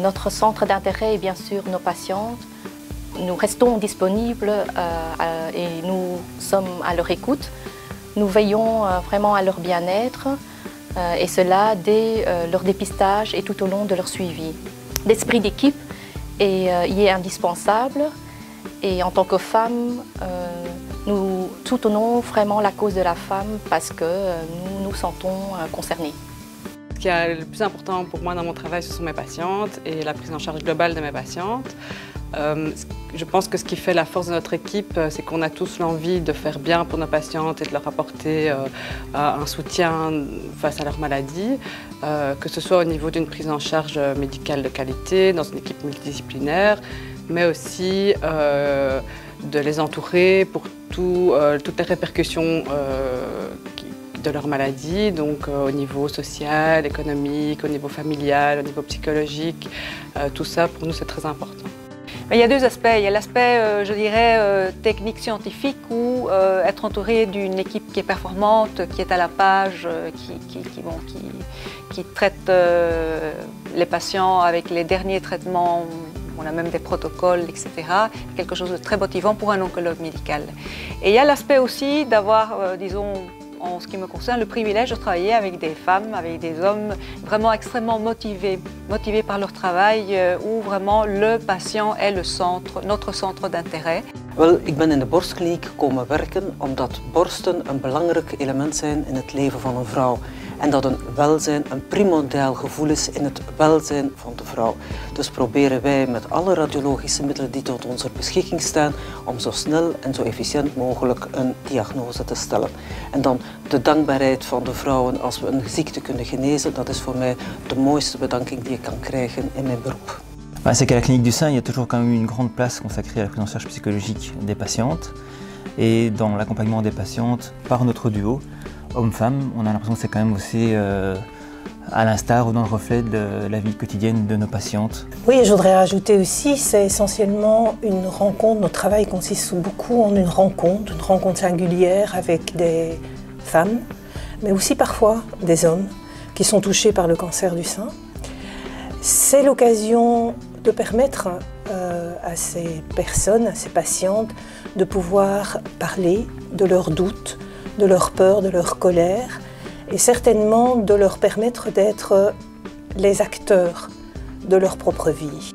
Notre centre d'intérêt est bien sûr nos patientes. Nous restons disponibles et nous sommes à leur écoute. Nous veillons vraiment à leur bien-être et cela dès leur dépistage et tout au long de leur suivi. L'esprit d'équipe y est indispensable et en tant que femmes, nous soutenons vraiment la cause de la femme parce que nous nous sentons concernés. Ce qui est le plus important pour moi dans mon travail, ce sont mes patientes et la prise en charge globale de mes patientes. Je pense que ce qui fait la force de notre équipe, c'est qu'on a tous l'envie de faire bien pour nos patientes et de leur apporter un soutien face à leur maladie, que ce soit au niveau d'une prise en charge médicale de qualité, dans une équipe multidisciplinaire, mais aussi de les entourer pour toutes les répercussions de leur maladie, donc au niveau social, économique, au niveau familial, au niveau psychologique. Tout ça, pour nous, c'est très important. Il y a deux aspects. Il y a l'aspect, je dirais, technique scientifique où être entouré d'une équipe qui est performante, qui est à la page, qui traite les patients avec les derniers traitements. On a même des protocoles, etc. Quelque chose de très motivant pour un oncologue médical. Et il y a l'aspect aussi d'avoir, disons, en ce qui me concerne, le privilège de travailler avec des femmes, avec des hommes vraiment extrêmement motivés par leur travail, où vraiment le patient est le centre, notre centre d'intérêt. Wel, ik ben in de borstkliniek komen werken omdat borsten een belangrijk element zijn in het leven van een vrouw. En dat een welzijn een primordiaal gevoel is in het welzijn van de vrouw. Dus proberen wij met alle radiologische middelen die tot onze beschikking staan om zo snel en zo efficiënt mogelijk een diagnose te stellen. En dan de dankbaarheid van de vrouwen als we een ziekte kunnen genezen, dat is voor mij de mooiste bedanking die ik kan krijgen in mijn beroep. C'est qu'à la clinique du sein, il y a toujours quand même une grande place consacrée à la prise en charge psychologique des patientes et dans l'accompagnement des patientes par notre duo homme-femme. On a l'impression que c'est quand même aussi à l'instar ou dans le reflet de la vie quotidienne de nos patientes. Oui, je voudrais rajouter aussi, c'est essentiellement une rencontre. Notre travail consiste beaucoup en une rencontre singulière avec des femmes, mais aussi parfois des hommes qui sont touchés par le cancer du sein. C'est l'occasion de permettre à ces personnes, à ces patientes, de pouvoir parler de leurs doutes, de leurs peurs, de leur colère, et certainement de leur permettre d'être les acteurs de leur propre vie.